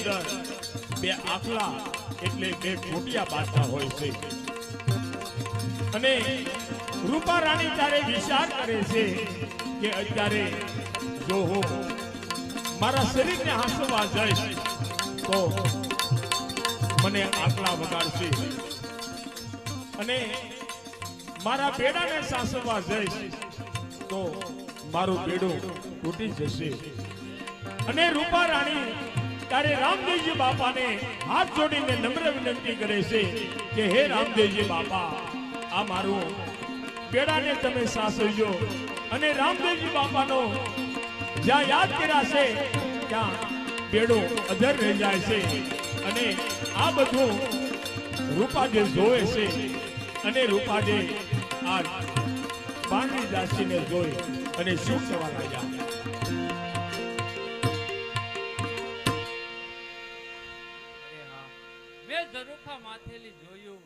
અંદર બે આખલા એટલે બે ખોટિયા બાદતા હોય છે અને રૂપા રાણી ત્યારે વિચાર કરે છે કે અત્યારે જો હું મારા શરીરને હાંસવા જઈશ તો મને આકલા વગાડશે અને મારા બેડાને સાસવવા જઈશ તો મારું બેડું તૂટી જશે અને રૂપા રાણી ત્યારે રામદેવજી બાપાને હાથ જોડીને નમ્ર વિનંતી કરે છે કે હે રામદેવજી બાપા આ મારું બેડાને તમે સાસવજો અને રામદેવજી બાપાનો જ્યાં યાદ કર્યા છે ત્યાં બેડું અધર રહી જાય છે અને આ બધું રૂપાજે જોવે છે અને રૂપાજે આ બાણની દાસીને જોઈ અને શું કહેવા લાગ્યા મેં ઝરૂખા માથેલી જોયું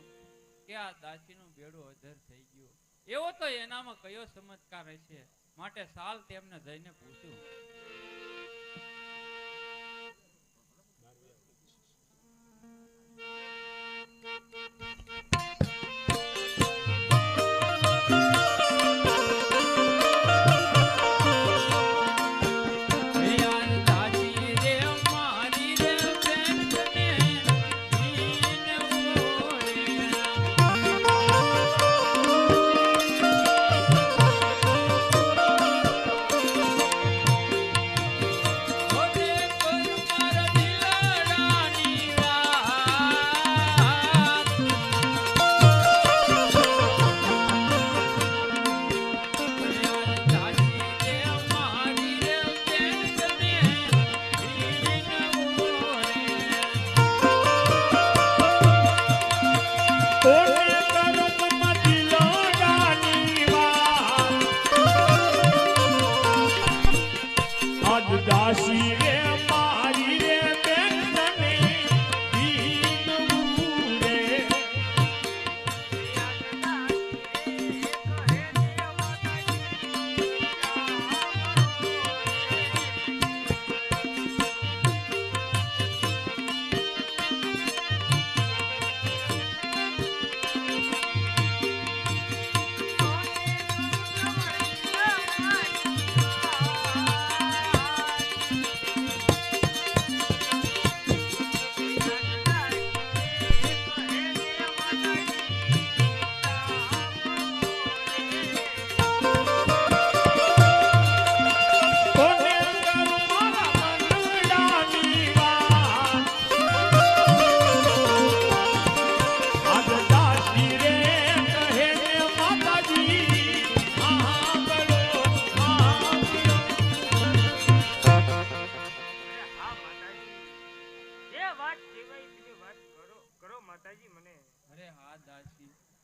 કે આ દાસીનું બેડું અધર થઈ ગયું એવો તો એનામાં કયો ચમત્કાર હશે માટે સાલ તેમને જઈને પૂછ્યું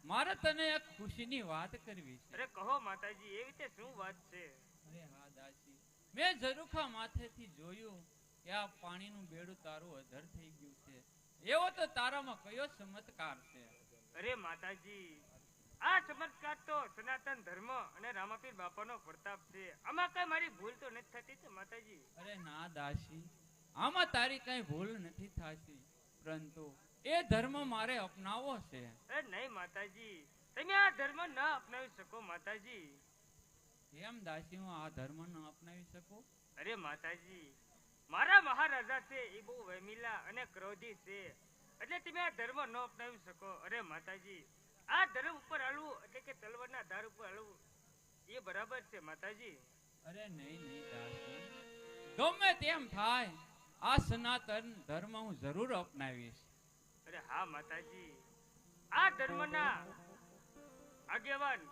મારે તને એક ખુશીની વાત કરવી છે અરે કહો માતાજી એવી રીતે શું વાત છે અરે હા દાસી મેં ઝરૂખા માથેથી જોયું કે આ પાણીનું બેડું તારું અધર થઈ ગયું છે એવો તો તારામાં કયો ચમત્કાર છે અરે માતાજી આ ચમત્કાર તો સનાતન ધર્મ અને રામાપીર બાપાનો પ્રતાપ છે આમાં કઈ મારી ભૂલ તો નથી થતી છે માતાજી અરે ના દાસી આમાં તારી કઈ ભૂલ નથી થતી પરંતુ એ ધર્મ મારે અપનાવવો છે અરે નહીં માતાજી તમે આ ધર્મ ન અપનાવી શકો માતાજી કેમ દાસી હું આ ધર્મ ન અપનાવી શકું અરે માતાજી મારા મહારાજા છે એ બહુ વેમિલા અને ક્રોધી છે એટલે તમે આ ધર્મ ન અપનાવી શકો અરે માતાજી આ ધર્મ ઉપર હાલવું એટલે કે તલવારના ધાર ઉપર હાલવું એ બરાબર છે માતાજી અરે નહીં નહીં દાસી ગમે તેમ થાય આ સનાતન ધર્મ હું જરૂર અપનાવીશ અરે હા માતાજી આ ધર્મના આગેવાન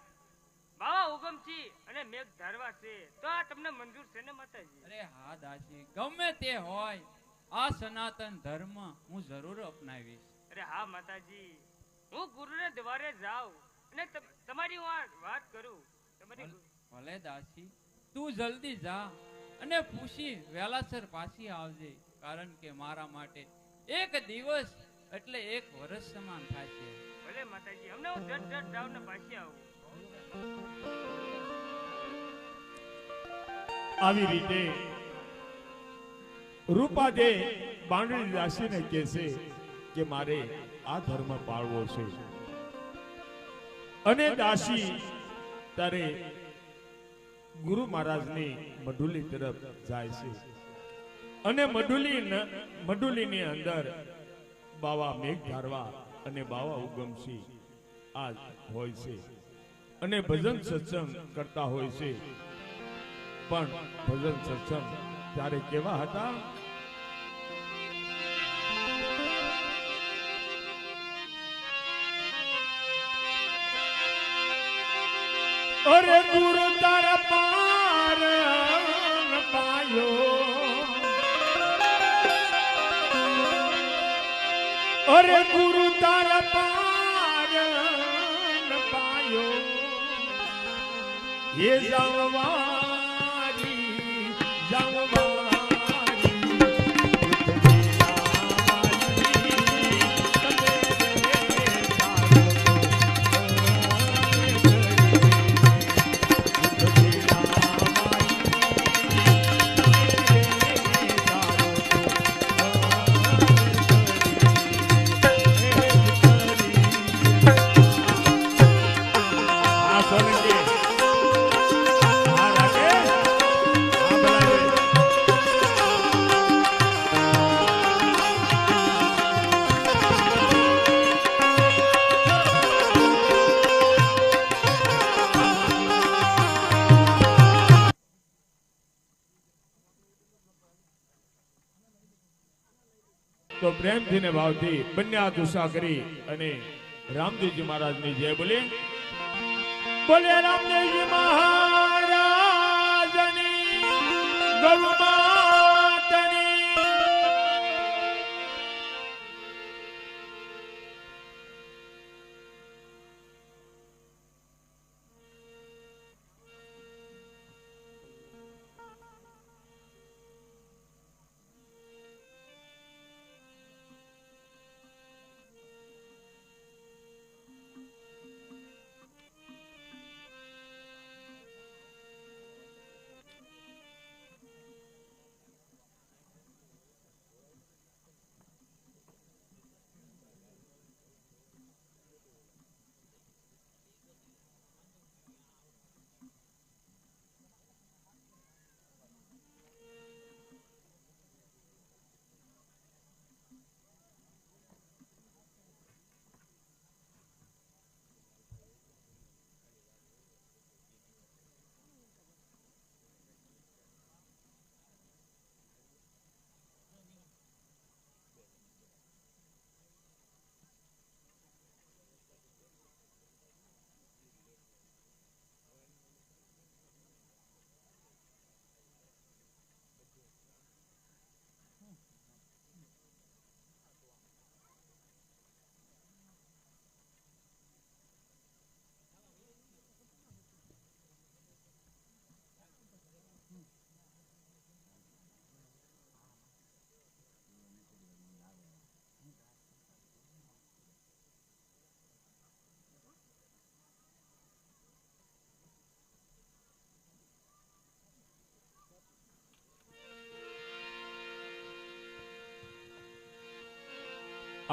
બાવા ઉગમથી અને મેઘ ધારવા છે તો આ તમને મંજૂર છે ને માતાજી અરે હા દાસી ગમે તે હોય આ સનાતન ધર્મ હું જરૂર અપનાવીશ અરે હા માતાજી હું ગુરુને દ્વારે જાઉં અને તમારી વાત કરું ભલે દાસી તું જલ્દી જા અને પૂછી વેલાસર પાછી આવજે કારણ કે મારા માટે એક દિવસ એટલે એક વર્ષ સમાન થાય છે ભલે માતાજી અમને હું જટ જાઉં ને પાછી આવું આવી રીતે રૂપાદે બાંડણી દાસીને કહે છે કે મારે આ ધર્મ પાળવો છે અને દાસી તારે ગુરુ મહારાજની મઢુલી તરફ જાય છે અને મઢુલીની અંદર બાવા મેઘ ધારવા અને બાવા ઉગમસિંહ આ હોય છે અને ભજન સત્સંગ કરતા હોય છે પણ ભજન સત્સંગ ત્યારે કેવા હતા? અરે ગુરુ તારા પાર પાયો, અરે ગુરુ તારા પાર પાયો, ये जावारी जावारी તો પ્રેમથી ને ભાવથી બંને હાથ ઉષા કરી અને રામદેવજી મહારાજની જય બોલે. બોલે રામદેવજી મહારાજની ગૌ માતની.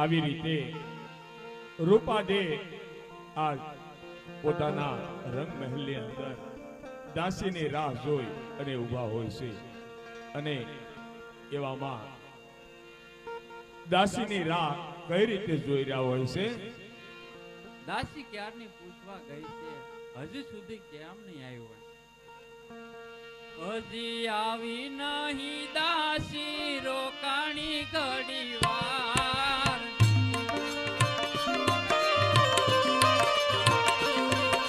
આવી રીતે રૂપાદે આ પોતાના રંગ મહેલની અંદર દાસીની રાહ જોઈ અને ઊભા હોય છે અને એવામાં દાસીની રાહ કઈ રીતે જોઈ રહ્યા હોય છે? દાસી ક્યારની પૂછવા ગઈ છે, હજુ સુધી કેમ નહીં આવ્યો? હજી આવી નહીં દાસી રોકાણી ઘડી વાર.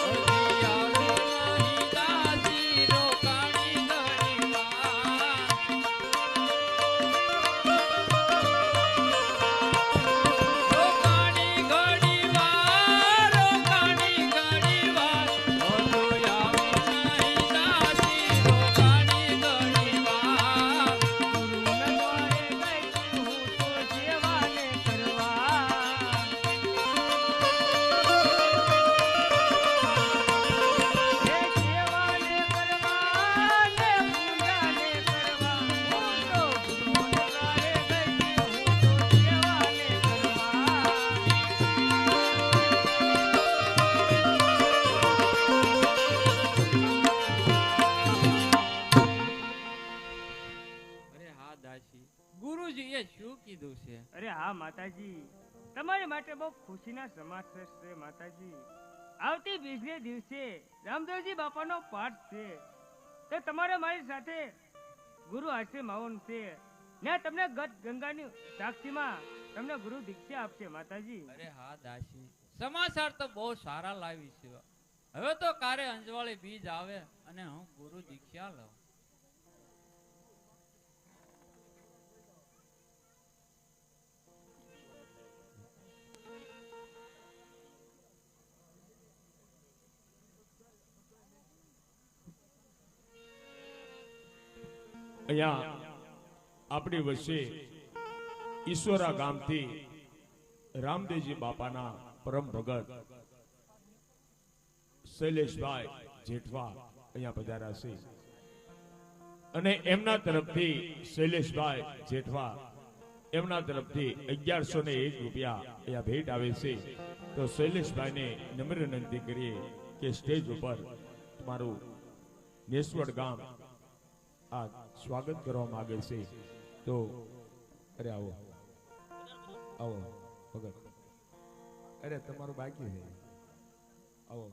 હજી આવી નહીં દાસી રોકાણી ઘડી વાર. રોકાણી ઘડી વાર, રોકાણી ઘડી વાર. હજી આવી નહીં દાસી રોકાણી ઘડી વાર. ગુરુને કે શું કીધું છે? અરે હા માતાજી, તમારી માટે બહુ ખુશીના સમાચાર છે માતાજી. આવતી બીજને દિવસે રામદેવજી બાપાનો પાઠ છે, તો તમારે મારી સાથે ગુરુ આશ્રમ આવવાનું છે. ને તમને ગંગાની સાક્ષીમાં તમને ગુરુ દીક્ષા આપશે માતાજી. અરે હા દાસી, સમાચાર તો બહુ સારા લાવી છે. હવે તો કારે અંજવાળી બીજ આવે અને હું ગુરુ દીક્ષા લઉં. અહીંયા આપણી વચ્ચે ઈશ્વરા ગામથી રામદેવજી બાપાના પરમ ભગત શૈલેષભાઈ જેઠવા અહીંયા પધાર્યા છે અને એમના તરફથી શૈલેષભાઈ જેઠવા એમના તરફથી 1101 રૂપિયા અહીંયા ભેટ આવે છે. તો શૈલેષભાઈને નમ્ર વિનંતી કરીએ કે સ્ટેજ ઉપર તમારું નેસવડ ગામ આ સ્વાગત કરવા માંગે છે. તો અરે આવો આવો ભગત, અરે તમારું બાકી છે, આવો.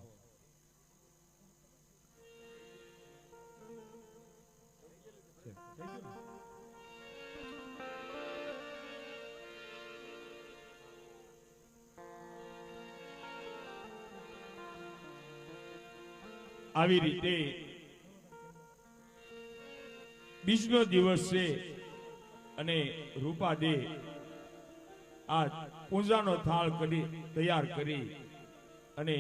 આવી રીતે બીજનો દિવસ છે અને રૂપાદે આ પૂજાનો થાળ કરી તૈયાર કરી અને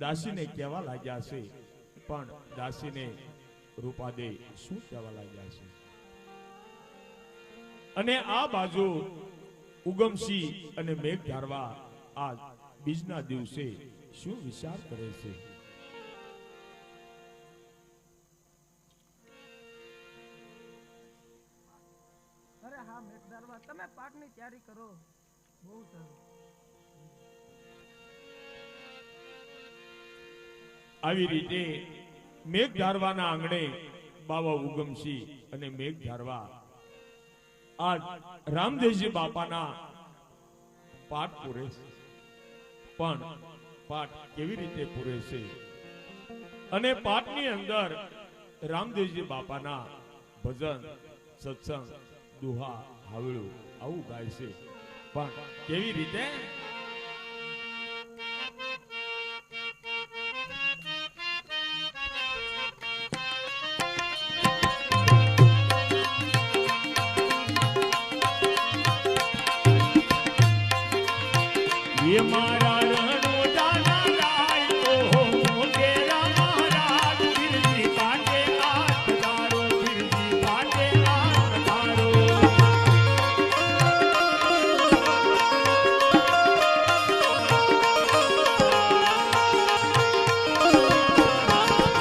દાસીને કહેવા લાગ્યા છે. પણ દાસીને રૂપાદે શું કહેવા લાગ્યા છે? અને આ બાજુ ઉગમસિંહ અને મેઘ ધારવા આ બીજના દિવસે શું વિચાર કરે છે? અરે હા મેઘધારવા, તમે પાકની તૈયારી કરો. બહુ સારું. આવી રીતે મેઘ ધારવાના આંગણે બાવા ઉગમસિંહ અને મેઘ ધારવા આ રામદેવજી બાપાના પાઠ પૂરે છે. પણ પાઠ કેવી રીતે પૂરે છે? અને પાઠની અંદર રામદેવજી બાપાના ભજન, સત્સંગ, દુહા, હાવળું આવું ગાય છે. પણ કેવી રીતે? ये मारा रणो जाना राय ओ तेरा महाराज फिरजी पाटे हाथ धारो, फिरजी पाटे हाथ धारो.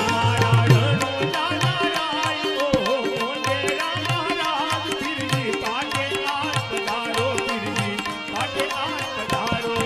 मारा रणो जाना राय ओ तेरा महाराज फिरजी पाटे हाथ धारो, फिरजी पाटे हाथ धारो.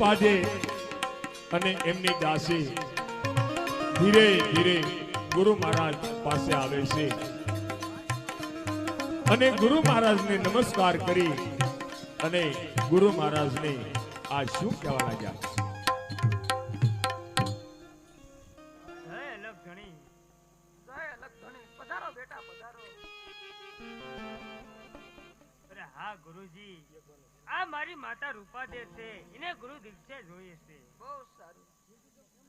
રૂપાજે અને એમની દાસી ધીરે ધીરે ગુરુ મહારાજ પાસે આવે છે અને ગુરુ મહારાજને નમસ્કાર કરી અને ગુરુ મહારાજને આ શું કહેવા લાગ્યા? જય અલગ ધણી. જય અલગ ધણી. પધારો બેટા પધારો. અરે હા ગુરુજી, આ મારી માતા રૂપાદે છે, એને ગુરુ દીક્ષા જોઈએ છે. બહુ સારું.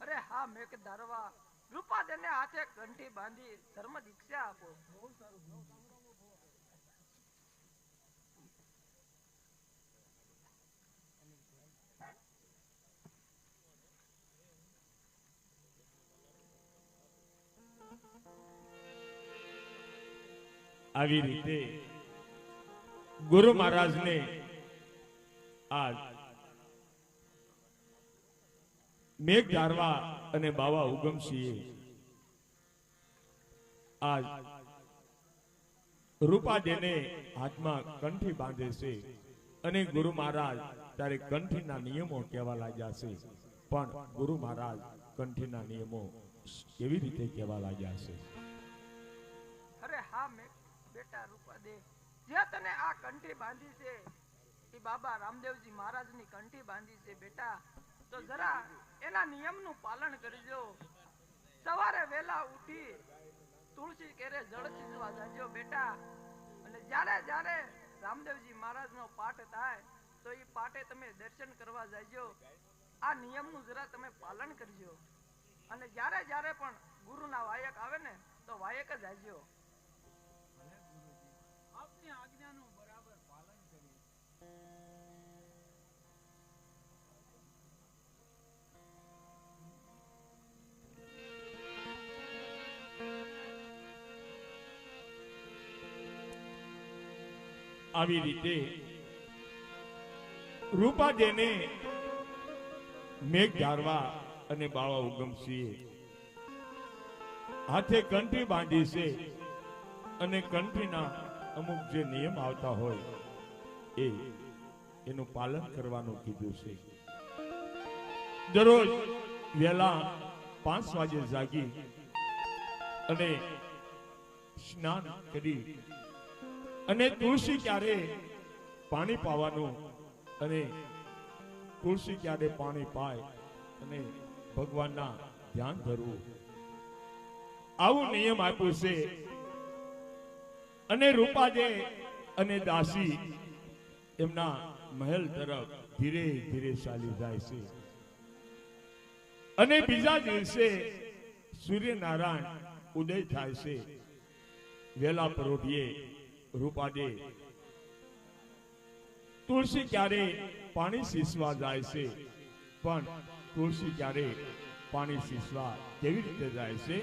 અરે હા મેઘ ધારવા, રૂપાદેને હાથે કંઠી બાંધી ધર્મ દીક્ષા આપો. બહુ સારું. આવી રીતે ગુરુ મહારાજને આ મેઘ ધારવા અને બાવા ઉગમસિંહે આ રૂપાદેને હાથમાં કંઠી બાંધે છે અને ગુરુ મહારાજ ત્યારે કંઠીના નિયમો કહેવા લાગ્યા છે. પણ ગુરુ મહારાજ કંઠીના નિયમો કેવી રીતે કહેવા લાગ્યા છે? અરે હા મેઘ બેટા રૂપાદે, જે તને આ કંઠી બાંધી છે એ બાબા રામદેવજી મહારાજની કંઠી બાંધી છે બેટા, તો જરા એના નિયમનું પાલન કરજો. સવારે વહેલા ઉઠી તુલસી કેરે જળ ચીંધવા જાજો બેટા, અને જ્યારે જ્યારે રામદેવજી મહારાજનો પાઠ થાય તો એ પાઠે તમે દર્શન કરવા જાજો. આ નિયમનું જરા તમે પાલન કરજો, અને જ્યારે જ્યારે પણ ગુરુના વાયક આવે ને તો વાયક જ જાજો. આપની આજ્ઞાનું બરાબર પાલન કરીએ. આવી રીતે રૂપાદેને મેઘ ધારવા અને બાવા ઉગમસિંહે હાથે કંઠી બાંધી છે અને કંઠીના અમુક જે નિયમ આવતા હોય એનું પાલન કરવાનું કીધું છે. દરરોજ વહેલા 5 વાગે જાગી અને સ્નાન કરી અને તુલસી ક્યારે પાણી પાવાનું અને તુલસી ક્યારે પાણી પાય અને ભગવાનના ધ્યાન ધરવું, આવું નિયમ આપ્યું છે. અને રૂપાદે અને દાસી એમના મહેલ તરફ ધીરે ધીરે ચાલી જાય છે. અને બીજા દિવસે સૂર્યનારાયણ ઉદય થાય છે. વેલા પરોઢિયે રૂપાદે તુલસી ક્યારે પાણી સીસવા જાય છે, પણ તુલસી ક્યારે પાણી સીસવા કેવી રીતે જાય છે?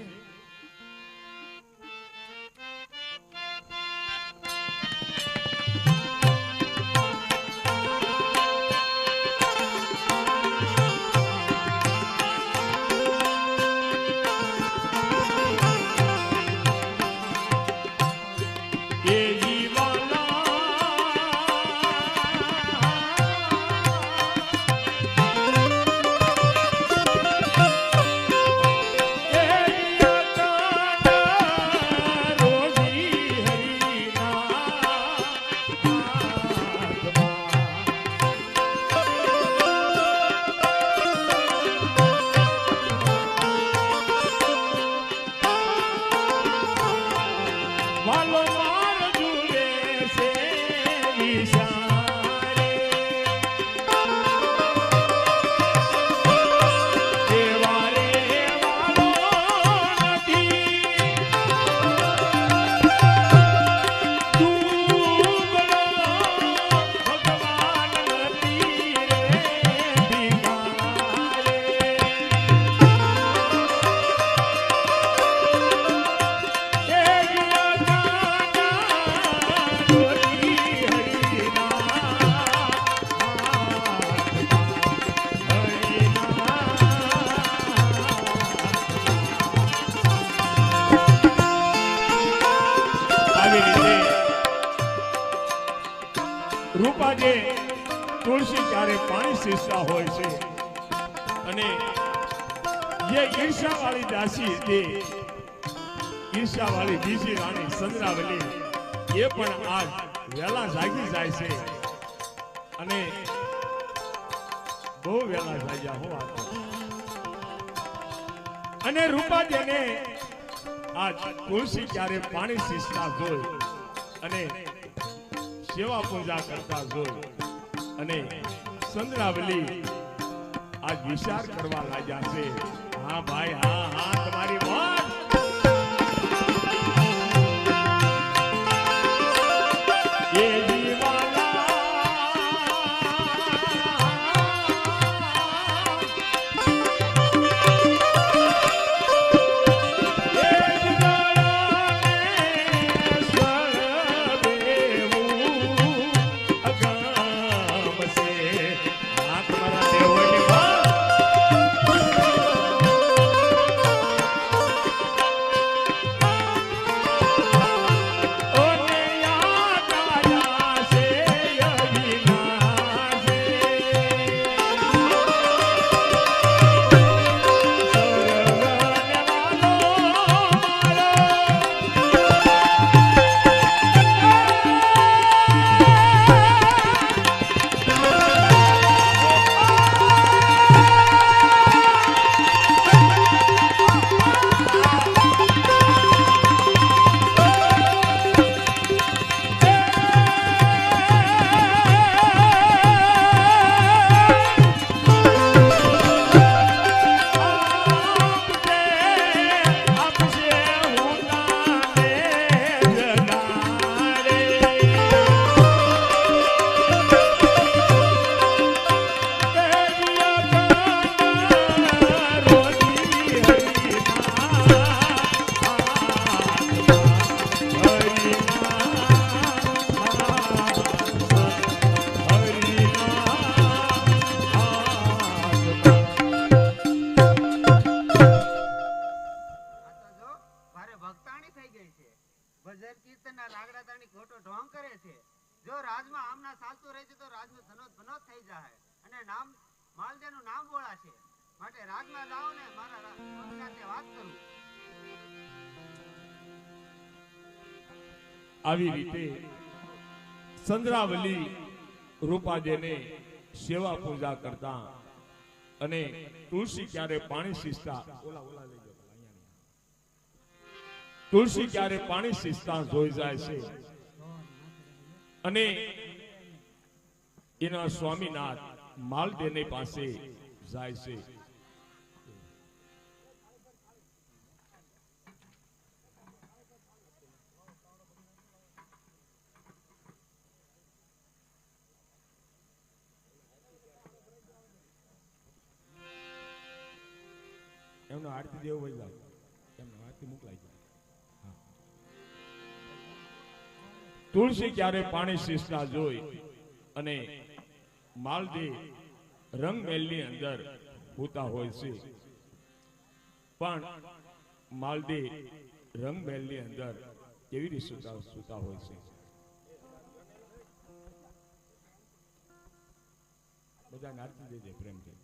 રૂપાદે તુલસી ક્યારે પાણી સીંચતા હોય છે અને જે ઈર્ષા વાળી દાસી હતી, ઈર્ષા વાળી બીજી રાણી ચંદ્રાવલી એ પણ આજ વેલા જાગી જાય છે અને બહુ વેલા જાગ્યા હો અને રૂપાદેને આજ તુલસી ક્યારે પાણી સીંચતા જોઈ અને સેવા પૂજા કરતા જોઈ અને ચંદ્રાવલી આજ વિચાર કરવા લાગ્યા છે, હા ભાઈ હા હા તમારી વાત એ આવી રીતે ચંદ્રાવલી રૂપાદેને સેવા પૂજા કરતા અને તુલસી ક્યારે પાણી સીંચતા તુલસી ક્યારે પાણી સીંચતા જોઈ જાય છે અને એના સ્વામીનાથ માલદેને પાસે જાય છે. એમનો આરતી દેવ વહી જાય, એમનો આરતી મોકલાઈ જાય. તુલસી ક્યારે પાણી સીંચતા જોઈ અને માલદે રંગમહેલની અંદર હોતા હોય છે, પણ માલદે રંગમહેલની અંદર કેવી રીતે સૂતા હોય છે. બધાને આરતી દેજે પ્રેમથી.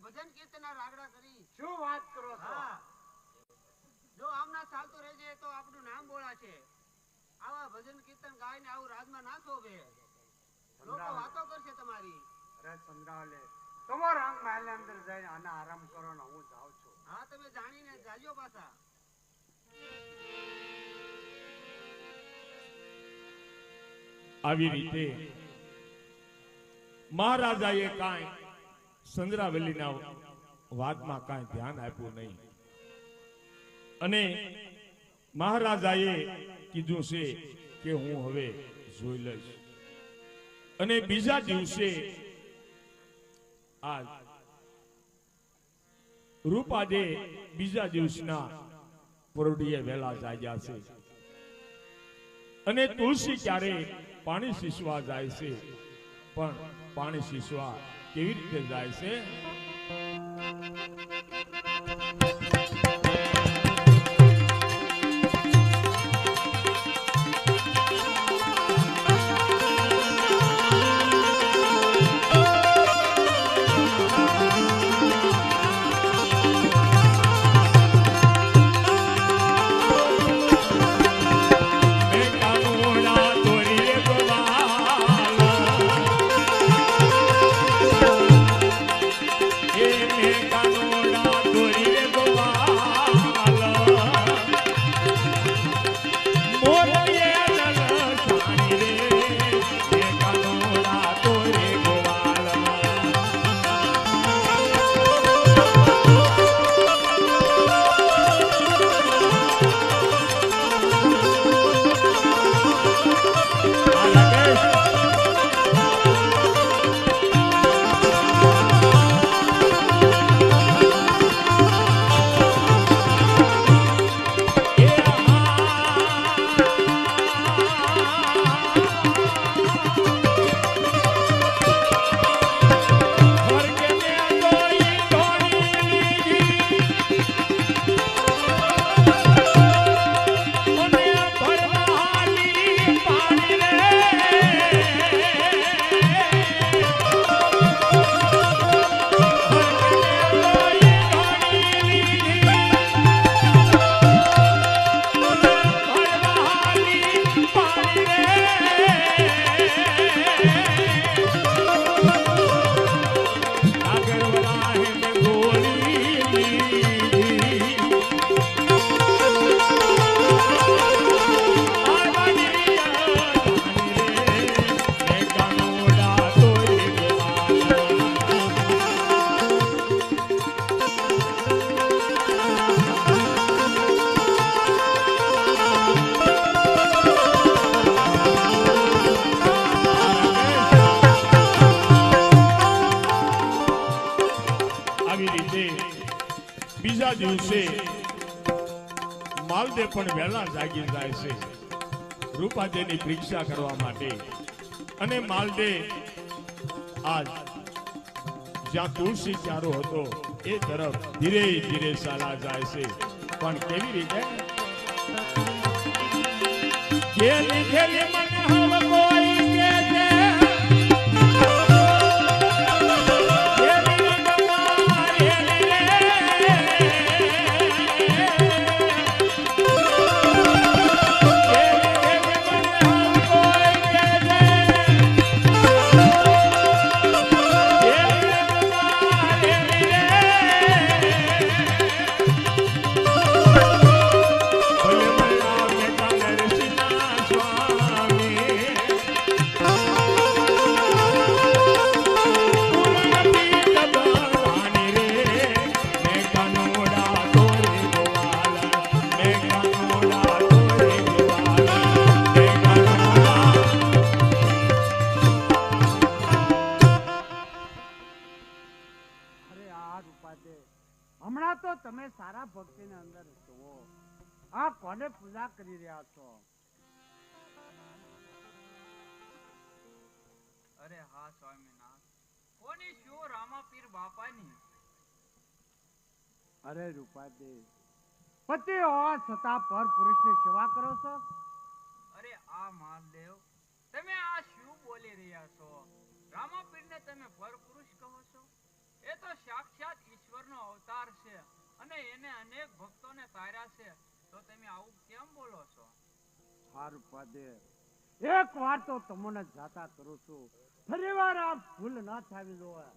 ભજન કીર્તનના રાગડા કરી. શું વાત કરો છો? હા. જો આમના ચાલતું રહેજે તો આપણું નામ બોલાશે. આવા ભજન કીર્તન ગાઈને આવું રાજમાં ના શોભે. લોકો વાતો કરશે તમારી. અરે સંધાવલે તમારો રંગ મહેલ અંદર જઈને આના આરામ કરો ને હું જાઉં છું. હા, તમે જાણીને જાજો પાછા. આવી રીતે મહારાજાએ કાંઈ સંદ્રાવલીના વાતમાં કાંઈ ધ્યાન આપ્યું નહીં અને મહારાજાએ કીધું છે કે હું હવે જોઈ લઈશ. અને બીજા દિવસે આ રૂપાદે બીજા દિવસના પરોઢીએ વહેલા જાગ્યા છે અને તુલસી ક્યારે પાણી સીસવા જાય છે, પણ પાણી સીસવા કેવી રીતે જાય છે? બીજા દિવસે માલદે પણ વહેલા જાગી જાય છે રૂપાદેની પરીક્ષા કરવા માટે. અને માલદે આજ જ્યાં તુલસી ચારો હતો એ તરફ ધીરે ધીરે ચાલા જાય છે. પણ કેવી રીતે? ખેલી ખેલી મને હવે કોઈ કે છે હમણાં તો તમે સારા ભક્તિની અંદર જુઓ આ કોને પૂજા કરી રહ્યા છો? અરે હા સ્વામીનાથ, કોની શું રામાપીર બાપાની. અરે રૂપાદે, પતિ હોવા છતાં પર પુરુષની સેવા કરો છો? અરે આ મહાદેવ, તમે આ શું બોલી રહ્યા છો? રામાપીરને તમે પર પુરુષ કહો છો? એ તો સાક્ષાત એને અનેક ભક્તોને તાર્યા છે, તો તમે આવું કેમ બોલો છો? સારું પાદે, એક વાર તો તમને જાતા કરું છું, ફરી વાર આ ભૂલ ના થાવી જોવે.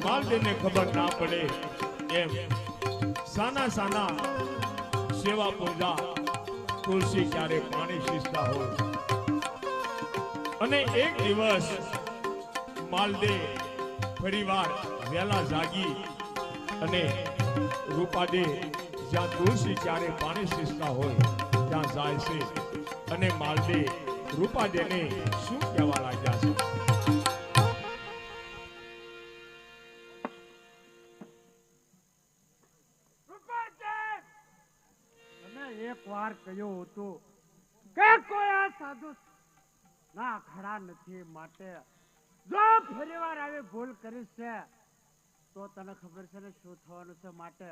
માલદેને ખબર ના પડે એમ સાના સાના સેવા પૂજા તુલસી ક્યારે પાણી સીંચતા હોય. અને એક દિવસ માલદે ફરીવાર વહેલા જાગી અને રૂપાદે જ્યાં તુલસી ક્યારે પાણી સીંચતા હોય ત્યાં જાય છે અને માલદે રૂપાદેને શું કહેવા લાગ્યા છે? એક વાર કહ્યું હતું કે કોઈ આ સાધુ ના ખડા નથી, માટે જો ફરી વાર આવી ભૂલ કરીશ છે તો તને ખબર છે ને શું થવાનું છે, માટે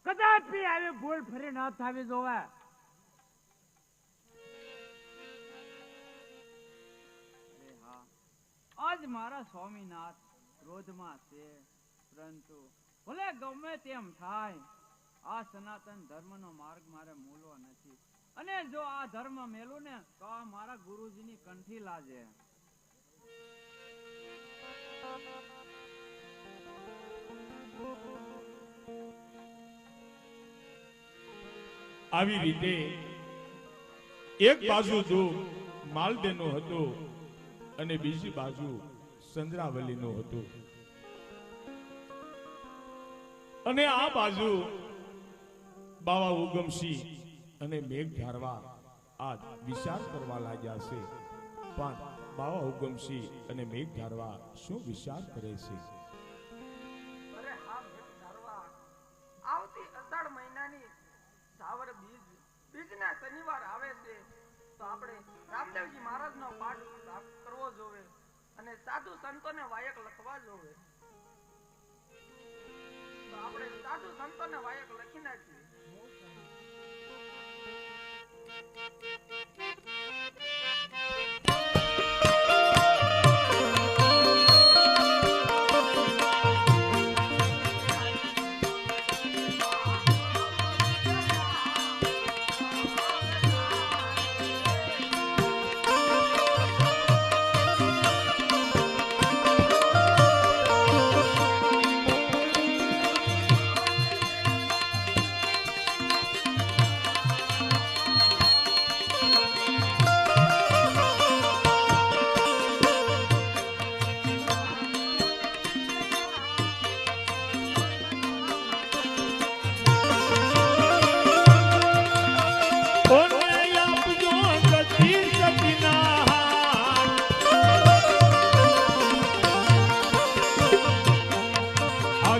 કદાપી આવી ભૂલ ફરી ન થવી જોવે. આજ મારા સ્વામીનાથ ક્રોધમાં છે, પરંતુ ભલે ગમે તેમ થાય, આ સનાતન ધર્મનો માર્ગ મારે મૂલવો નથી. અને જો આ ધર્મ મેલું ને તો આ મારા ગુરુજીની કંઠી લાજે. આવી રીતે એક બાજુ જો માલદેનો હતો અને બીજી બાજુ ચંદ્રાવલીનો હતો. અને આ બાજુ બાવા ઉગમસિંહ અને મેઘ ધારવા આ વિચાર કરવા લાગ્યા છે. પણ બાવા ઉગમસિંહ અને મેઘ ધારવા શું વિચાર કરે છે? અરે હા મેઘ ધારવા, આવતી અષાઢ મહિનાની સાવર બીજના શનિવાર આવે છે, તો આપણે રામદેવજી મહારાજનો પાઠ કરવો જોવે અને સાધુ સંતોને વાયક લખવા જોવે. તો આપણે સાધુ સંતોને વાયક લખી નાખીએ.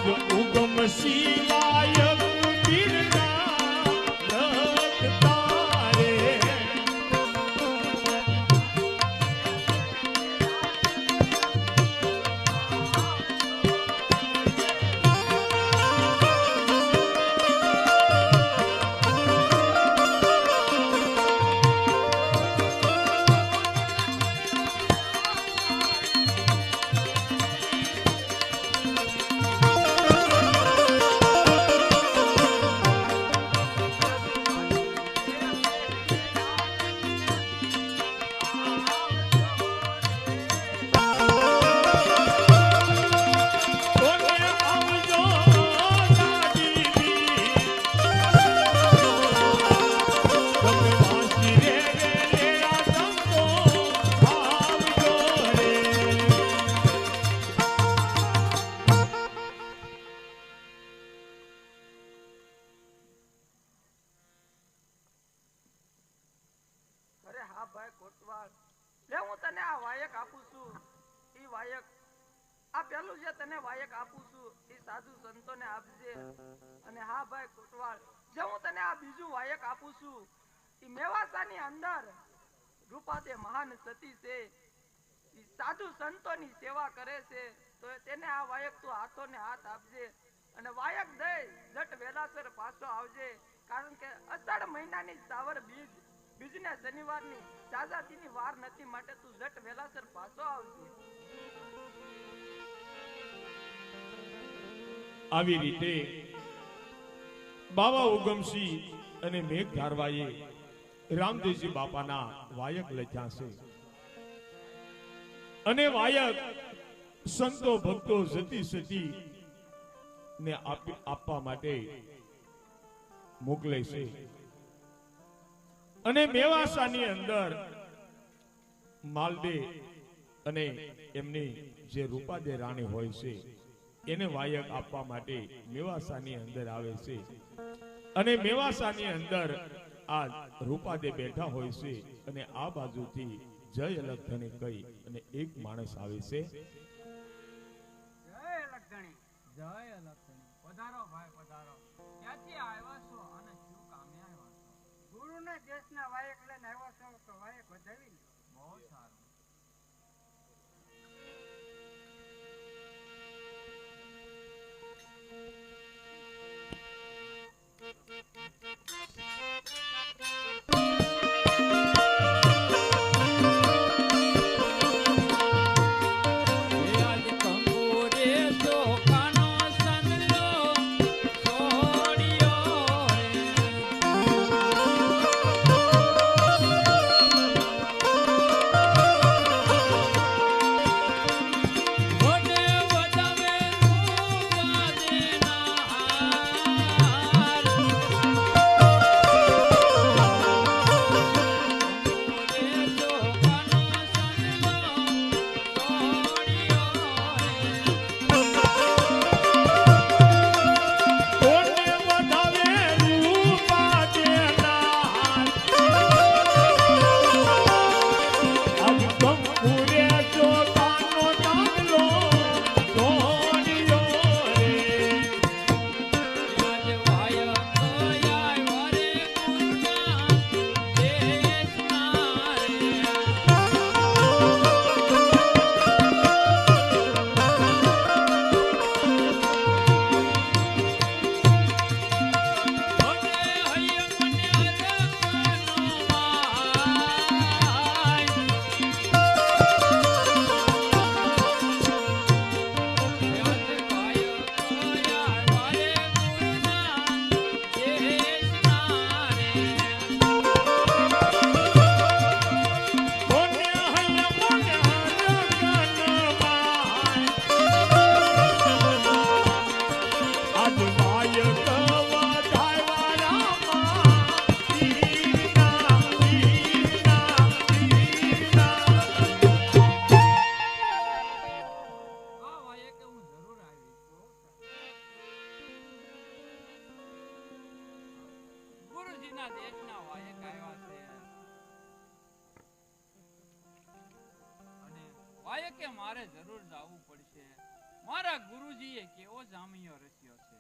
આજ ઉગમ શિવાય પીરના રથ તારે અરે હા ભાઈ કોટવાલ, લે હું તને આ વાયક આપું છું. ઈ વાયક આ પેલું જે તને વાયક આપું છું ઈ સાધુ સંતોને આપજે. અને હા ભાઈ કોટવાલ, જે હું તને આ બીજું વાયક આપું છું ઈ મેવાસાની અંદર રૂપાદે મહાન સતી છે, ઈ સાધુ સંતોની સેવા કરે છે, તો તેને આ વાયક તું હાથોને હાથ આપજે. અને વાયક દઈ જટ વેલાસર પાછો આવજે, કારણ કે અષાઢ મહિનાની સાવર બીજને શનિવારની જાજાતીની વાર નથી, માટે તું જટ વેલાસર પાછો આવજે. આવી રીતે બાવા ઉગમસિંહ અને મેઘ ધારવાએ રામદેવજી બાપાના વાયક લખ્યા છે. અને વાયક સંતો ભક્તો જતી સતી ને આપવા માટે મોકલે છે. અને મેવાસાની અંદર માલદે અને એમની જે રૂપાદે રાણી હોય છે એને વાયક આપવા માટે મેવાસાની અંદર આવે છે. અને મેવાસાની અંદર આ રૂપાદે બેઠા હોય છે. અને આ બાજુથી જય અલગધણી કહી અને એક માણસ આવે છે. જય અલગધણી. જય અલગધણી. પધારો ભાઈ પધારો. ક્યાંથી આવ્યા છો અને શું કામે આવ્યા છો? ગુરુના દેશના વાયક લઈને આવ્યા છો તો વાયક વધાવી લો. બહુ સારું. મારા ગુરુજીએ કેવો જામિયો રચ્યો છે.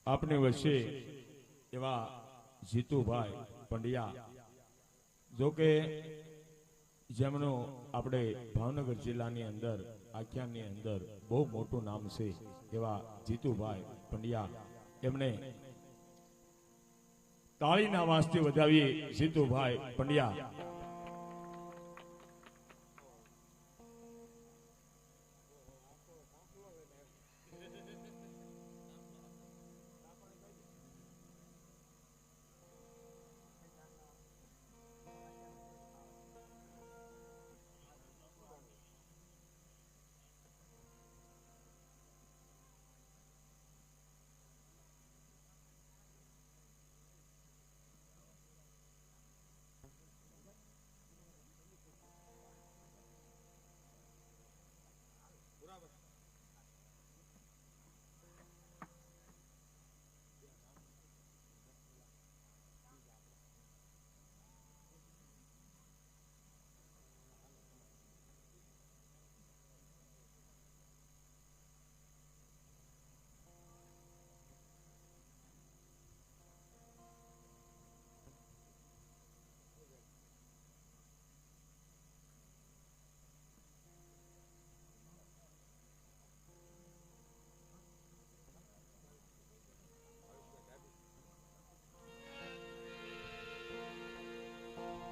આપની વચ્ચે એવા જીતુભાઈ પંડ્યા, જો કે જેમનું આપણે ભાવનગર જિલ્લાની અંદર આખ્યાનની અંદર બહુ મોટું નામ છે એવા જીતુભાઈ પંડ્યા, એમને તાળીના વાસથી વધાવીએ. જીતુભાઈ પંડ્યા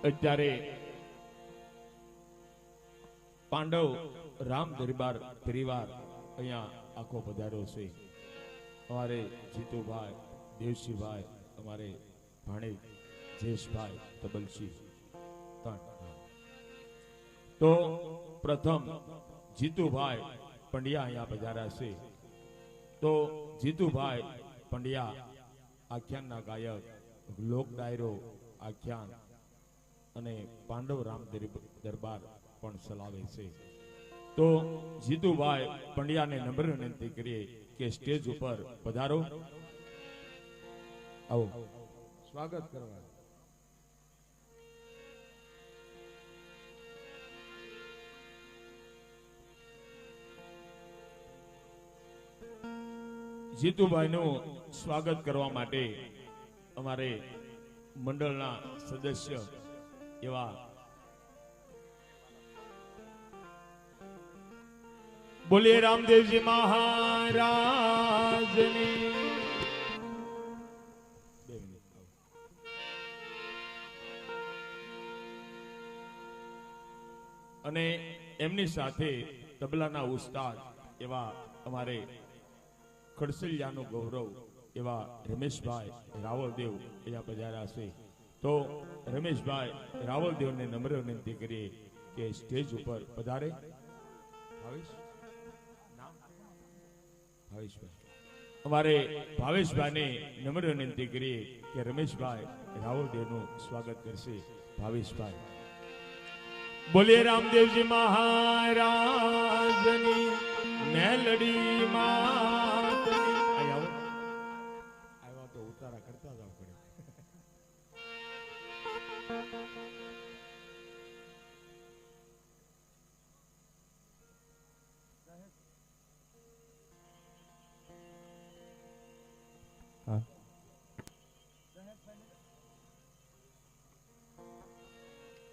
અત્યારે પાંડવ રામ દરબાર પરિવાર અહીંયા આખો પધાર્યો છે. અમારે જીતુભાઈ, દેવસીભાઈ, અમારે ભાણે જેશભાઈ તબલસી તો પ્રથમ જીતુભાઈ પંડ્યા અહીંયા પધાર્યા છે. તો જીતુભાઈ પંડ્યા આખ્યાનના ગાયક, લોક ડાયરો આખ્યાન અને પાંડવ રામ દરબાર પણ ચલાવે છે. તો જીતુભાઈ પંડ્યાને નમ્ર વિનંતી કરીએ કે સ્ટેજ ઉપર પધારો. આવો સ્વાગત કરવા. જીતુભાઈનું સ્વાગત કરવા માટે અમારે મંડળના સદસ્ય એવા બોલીએ રામદેવજી મહારાજની. અને એમની સાથે તબલાના ઉસ્તાદ એવા અમારે ખડસલિયાનું ગૌરવ એવા રમેશભાઈ રાવલદેવ અહીંયા પધાર્યા છે. તો રમેશભાઈ રાવલદેવને નમ્ર વિનંતી કરીએ કે સ્ટેજ ઉપર પધારે. અમારે ભાવેશભાઈને નમ્ર વિનંતી કરીએ કે રમેશભાઈ રાવલદેવનું સ્વાગત કરશે. ભાવેશભાઈ બોલીએ રામદેવજી મહારાજની મેલડી માતની. આવ્યા તો ઉતારા કરતા જાવ પડે.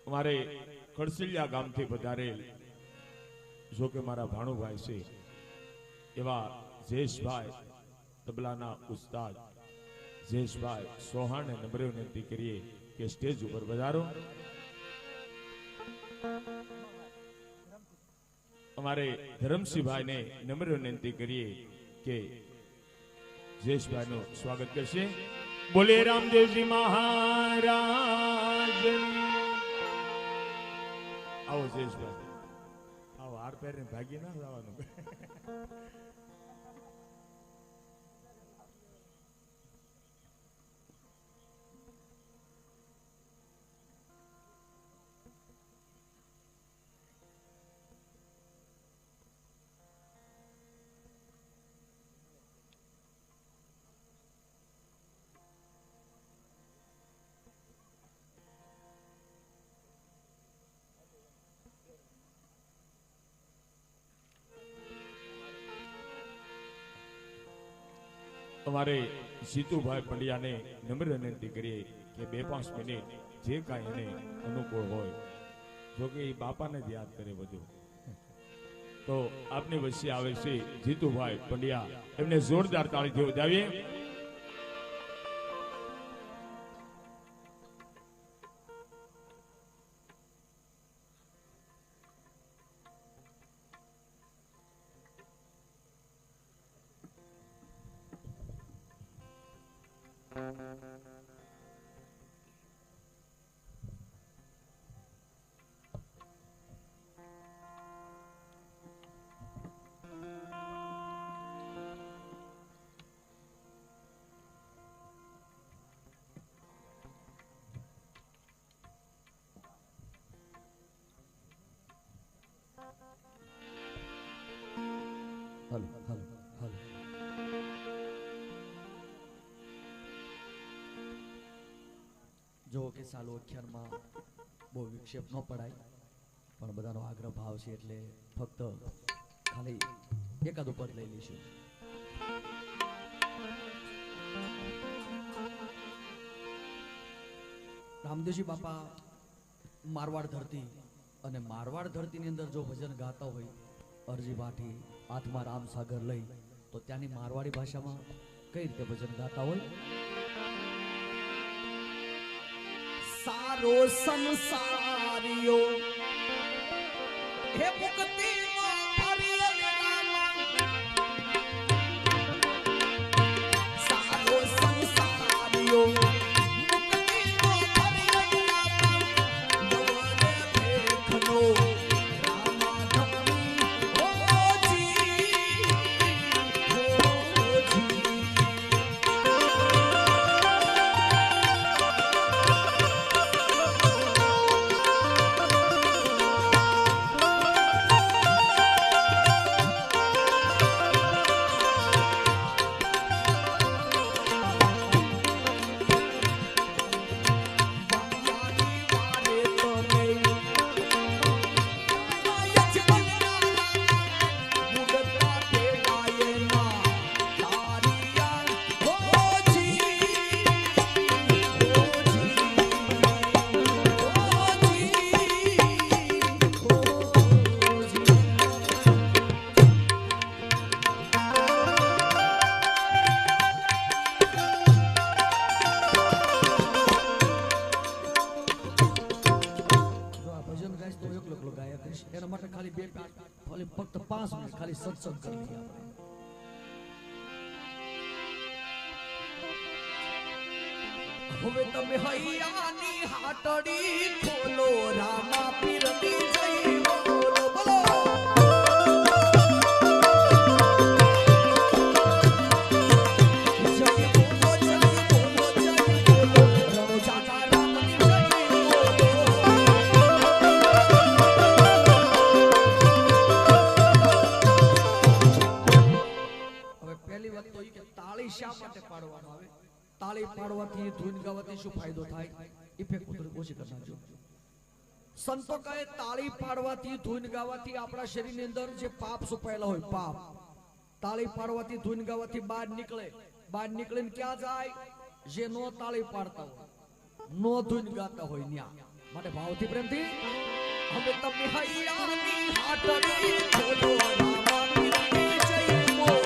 અમારે કડસલિયા ગામથી પધારેલ જો કે મારા ભાણુભાઈ છે એવા જેશભાઈ તબલાના ઉસ્તાદ જેશભાઈ સોહાણને નમ્ર વિનંતી કરીએ કે સ્ટેજ ઉપર પધારો. અમારે ધરમસિંહભાઈને નમ્ર વિનંતી કરીએ કે જેશભાઈનું સ્વાગત કરશે. બોલે રામદેવજી મહારાજ. આવો જેશભાઈ, આવો. હાર પહેરીને ભાગી ના જવાનું. અમારે જીતુભાઈ પંડ્યાને નમ્ર વિનંતી કરીએ કે 2-5 મિનિટ જે કાંઈ એને અનુકૂળ હોય, જો કે એ બાપાને જ યાદ કરે બધું, તો આપની વચ્ચે આવે છે જીતુભાઈ પંડ્યા. એમને જોરદાર તાળીથી વધાવીએ. Hello hello hello. જો કે સાલો અખ્યારમાં બહુ વિક્ષેપ ન પડાય, પણ બધાનો આગ્રહ ભાવ છે એટલે ફક્ત ખાલી એકાદું પદ લઈ લઈશું. રામદેવજી બાપા મારવાડ ધરતી, અને મારવાડ ધરતીની અંદર જો ભજન ગાતા હોય, અરજી વાટી હાથમાં રામ સાગર લઈ, તો ત્યાંની મારવાડી ભાષામાં કઈ રીતે ભજન ગાતા હોય? સારો સંસારીઓ હે મુક્તિમાં સારો સંસારીઓ ખાલી ફક્ત 5 મિનિટ ખાલી સત્સંગ કરી લઈએ આપણે. હવે તમે હૈયાની હાટડી ખોલો રામા પીરની જય બોલો બોલો. શા માટે પાડવાનો આવે? તાળી પાડવાથી ધૂન ગાવાથી શું ફાયદો થાય? ઇફેક્ટ થોડી ઓછી કરી નાખજો. સંતો કહે તાળી પાડવાથી ધૂન ગાવાથી આપણા શરીરની અંદર જે પાપ છુપાયેલા હોય પાપ તાળી પાડવાથી ધૂન ગાવાથી બહાર નીકળે. બહાર નીકળીને ક્યાં જાય? જે નો તાળી પાડતા હોય નો ધૂન ગાતા હોય ન્યા. માટે ભાવથી પ્રેમથી હવે તમે હૈયાની હાટડી ખોલો રામા પીરની જય બોલો.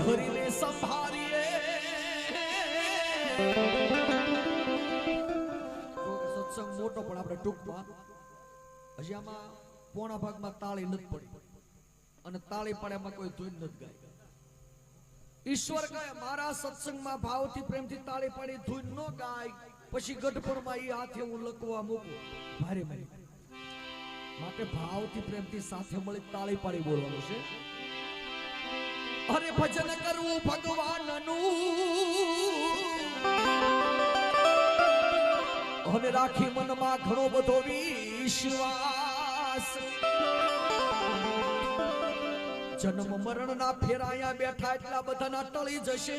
હરીને સંભાળીએ સત્સંગ મોટો પણ આપણે ટૂંકમાં હજી આમાં પોણા ભાગમાં તાળી નથી પડી અને તાળી પાડ્યામાં કોઈ ધૂન નથી ગાય. ઈશ્વર કહે મારા સત્સંગમાં ભાવથી પ્રેમથી તાળી પાડી ધૂન ન ગાય પછી ગઢપણમાં ઈ હાથે હું લખવા મૂકું ભારે ભારે. માટે ભાવથી પ્રેમથી સાથે મળી તાળી પાડી બોલવાનું છે. અરે ભજન કરવું ભગવાનનું અને રાખી મનમાં ઘણો બધો વિશ્વાસ. જન્મ મરણ ના ફેરાયા બેઠા એટલા બધાના ટળી જશે.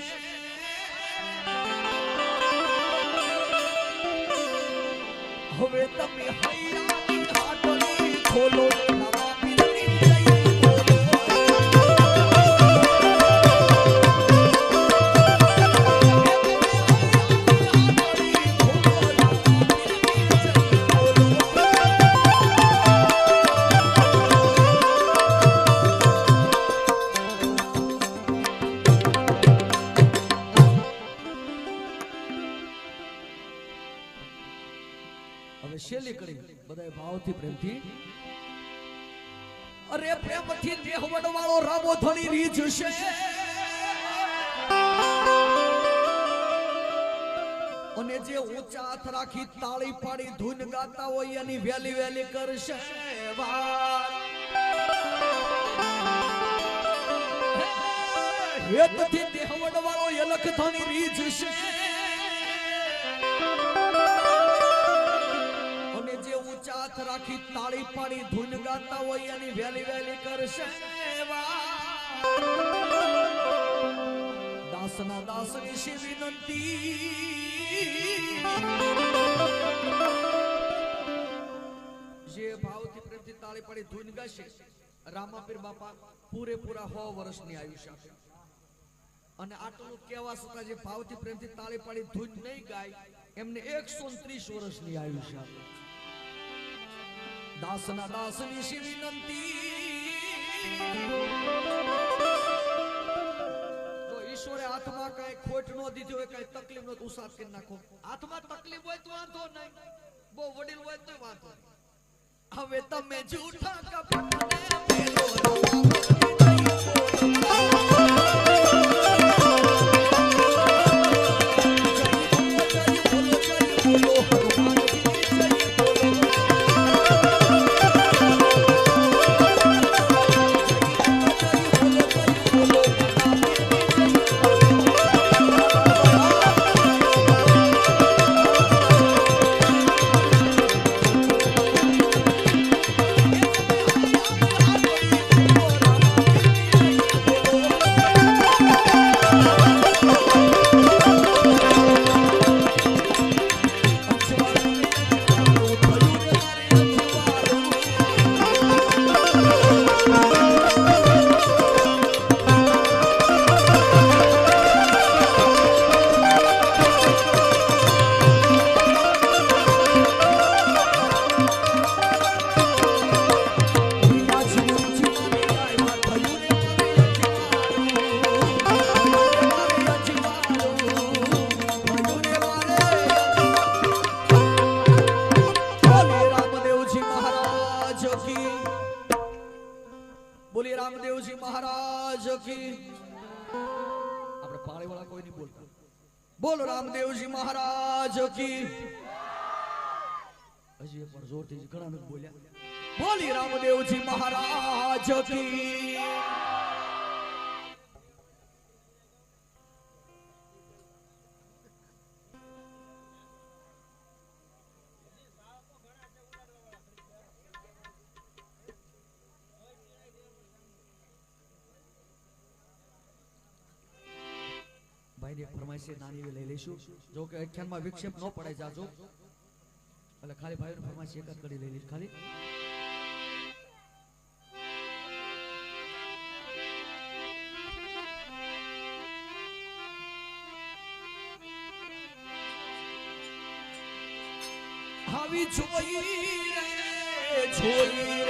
હવે તમે હૈયાની હાટડી ખોલો રામા પીરની જય બોલો. શેલી કરી બધાય ભાવથી પ્રેમથી. અરે પ્રેમથી દેહ વડવાળો રામો ધણી રીજ છે. અને જે ઊંચા હાથ રાખી તાળી પાડી ધૂન ગાતા હોય એની વેલી વેલી કરશે વાર. હેતથી દેહ વડવાળો એલખ ધણી રીજ છે. હાથ રાખી તાળી પાડી ધૂન ગાતા હોય એની વેલી વેલી કરશે. દાસના દાસની શી વિનંતી જે ભાવથી પ્રેમથી તાળી પાડી ધૂન ગાશે રામાપીર બાપા પૂરેપૂરા 100 વર્ષની આયુષ્ય આપે. અને આટલું કહેવા છતાં જે ભાવથી પ્રેમથી તાળી પાડી ધૂન નહીં ગાય એમને 130 વર્ષની આયુષ્ય આપે. દાસના દાસની શી વિનંતી તો ઈશ્વરે હાથમાં કઈ ખોટ નો દીધી હોય કઈ તકલીફ નો ઉસાદ કરી નાખો. હાથમાં તકલીફ હોય તો વાંધો નહીં, બહુ વડીલ હોય તો વાંધો નહીં. હવે તમે જૂઠા કપટને મેલો રામદેવજી મહારાજ કી આપણે પાળે વાળા કોઈ નહીં બોલતા બોલો રામદેવજી મહારાજ કી હજી પણ જોરથી ઘણા નથી બોલ્યા બોલી રામદેવજી મહારાજ કી ભાઈ ની ફરમાઈશ નાની એવી લઈ લઈશું જો કે આખ્યાનમાં વિક્ષેપ ન પડાય જાજો એટલે ખાલી ભાઈઓની ફરમાઈશ એક જ કરી લઈ લઈશ ખાલી આવી જોઈ રે જોઈ